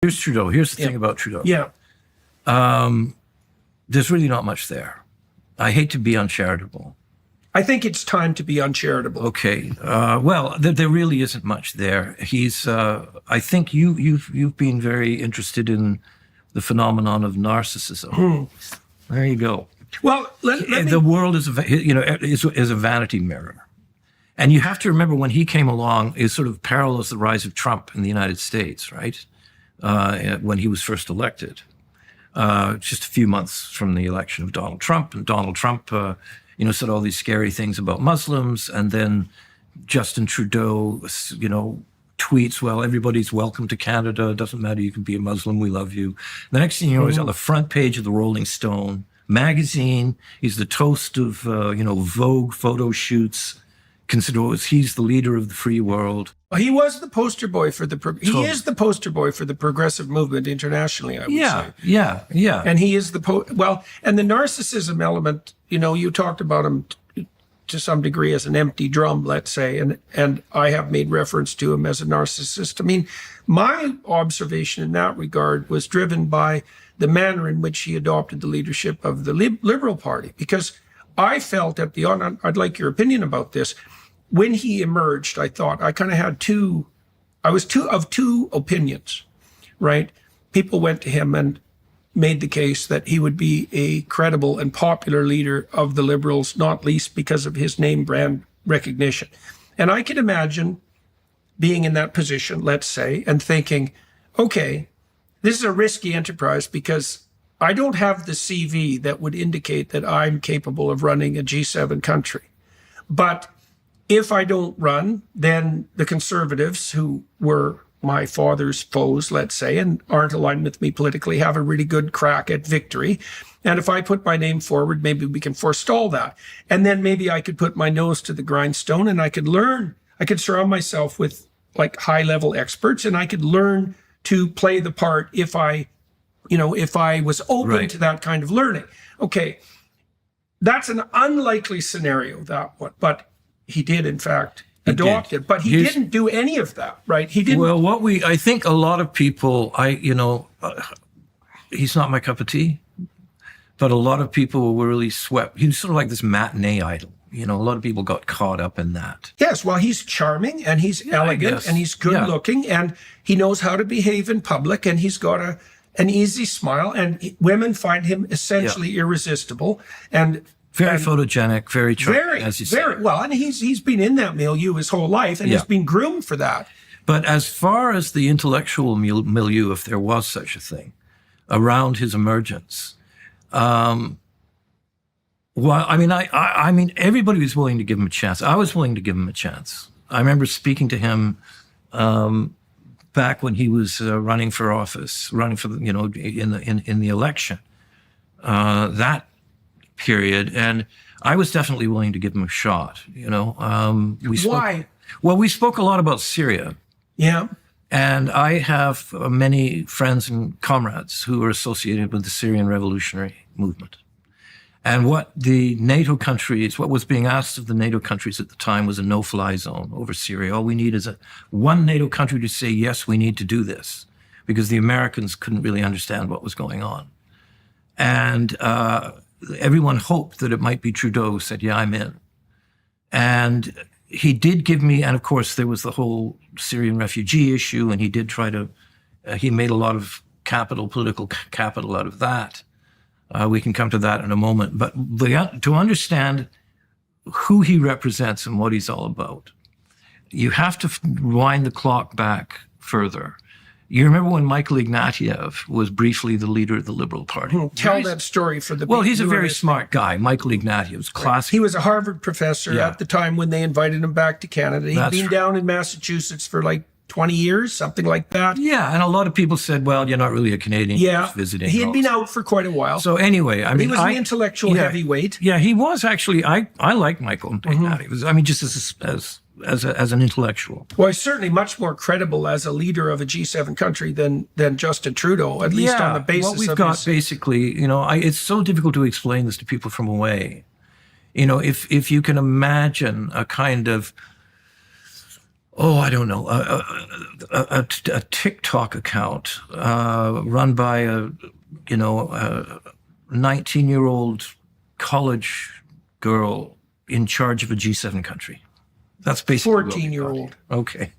Here's Trudeau. Here's the thing about Trudeau. Yeah. There's really not much there. I hate to be uncharitable. I think it's time to be uncharitable. Okay. Well, there really isn't much there. He's. I think you've been very interested in the phenomenon of narcissism. There you go. Well, the world is a vanity mirror, and you have to remember when he came along, it sort of parallels the rise of Trump in the United States, right? When he was first elected, just a few months from the election of Donald Trump, and Donald Trump, said all these scary things about Muslims, and then Justin Trudeau, tweets, well, everybody's welcome to Canada. It doesn't matter. You can be a Muslim. We love you. The next thing you know, he's on the front page of the Rolling Stone magazine. He's the toast of, Vogue photo shoots. He's the leader of the free world. He was the poster boy for he is the poster boy for the progressive movement internationally, I would say. Yeah. And he is and the narcissism element, you talked about him to some degree as an empty drum, let's say, and I have made reference to him as a narcissist. I mean, my observation in that regard was driven by the manner in which he adopted the leadership of the Liberal Party, because I felt I'd like your opinion about this. When he emerged, I thought I kind of had two opinions, right? People went to him and made the case that he would be a credible and popular leader of the Liberals, not least because of his name brand recognition. And I could imagine being in that position, let's say, and thinking, okay, this is a risky enterprise because I don't have the CV that would indicate that I'm capable of running a G7 country. But if I don't run, then the Conservatives, who were my father's foes, let's say, and aren't aligned with me politically, have a really good crack at victory. And if I put my name forward, maybe we can forestall that. And then maybe I could put my nose to the grindstone and I could surround myself with like high-level experts, and I could learn to play the part if I was open to that kind of learning. Okay, that's an unlikely scenario, that one, but he did, in fact, adopt it. But he didn't do any of that, right? He didn't. Well, I think a lot of people, he's not my cup of tea, but a lot of people were really swept. He was sort of like this matinee idol. A lot of people got caught up in that. Yes, well, he's charming and he's elegant and he's good looking and he knows how to behave in public and he's got an easy smile and women find him essentially irresistible and very photogenic, very charming, as you say. Very well, and he's been in that milieu his whole life and he's been groomed for that. But as far as the intellectual milieu, if there was such a thing, around his emergence, everybody was willing to give him a chance. I was willing to give him a chance. I remember speaking to him back when he was running for office, in the election. That period, and I was definitely willing to give him a shot. Why? Well, we spoke a lot about Syria. Yeah. And I have many friends and comrades who are associated with the Syrian revolutionary movement. And what was being asked of the NATO countries at the time was a no-fly zone over Syria. All we need is one NATO country to say, yes, we need to do this, because the Americans couldn't really understand what was going on. And everyone hoped that it might be Trudeau who said, yeah, I'm in. And he did give me, and of course there was the whole Syrian refugee issue, and he did try to, he made a lot of political capital out of that. We can come to that in a moment. But to understand who he represents and what he's all about, you have to wind the clock back further. You remember when Michael Ignatieff was briefly the leader of the Liberal Party? Tell that story for the people. Well, he's a very smart guy. Michael Ignatieff was classic. He was a Harvard professor at the time when they invited him back to Canada. He'd been down in Massachusetts for like 20 years, something like that. Yeah, and a lot of people said, well, you're not really a Canadian. Yeah, visiting. He had been out for quite a while. So anyway, he was an intellectual heavyweight. Yeah, he was actually. I like Michael Ignatieff. Just as an intellectual. Well, he's certainly much more credible as a leader of a G7 country than Justin Trudeau, at least on the basis of what we've got basically, it's so difficult to explain this to people from away. If you can imagine a kind of Oh, I don't know, a TikTok account run by a 19-year-old college girl in charge of a G7 country. That's basically what we got. 14-year-old. Okay.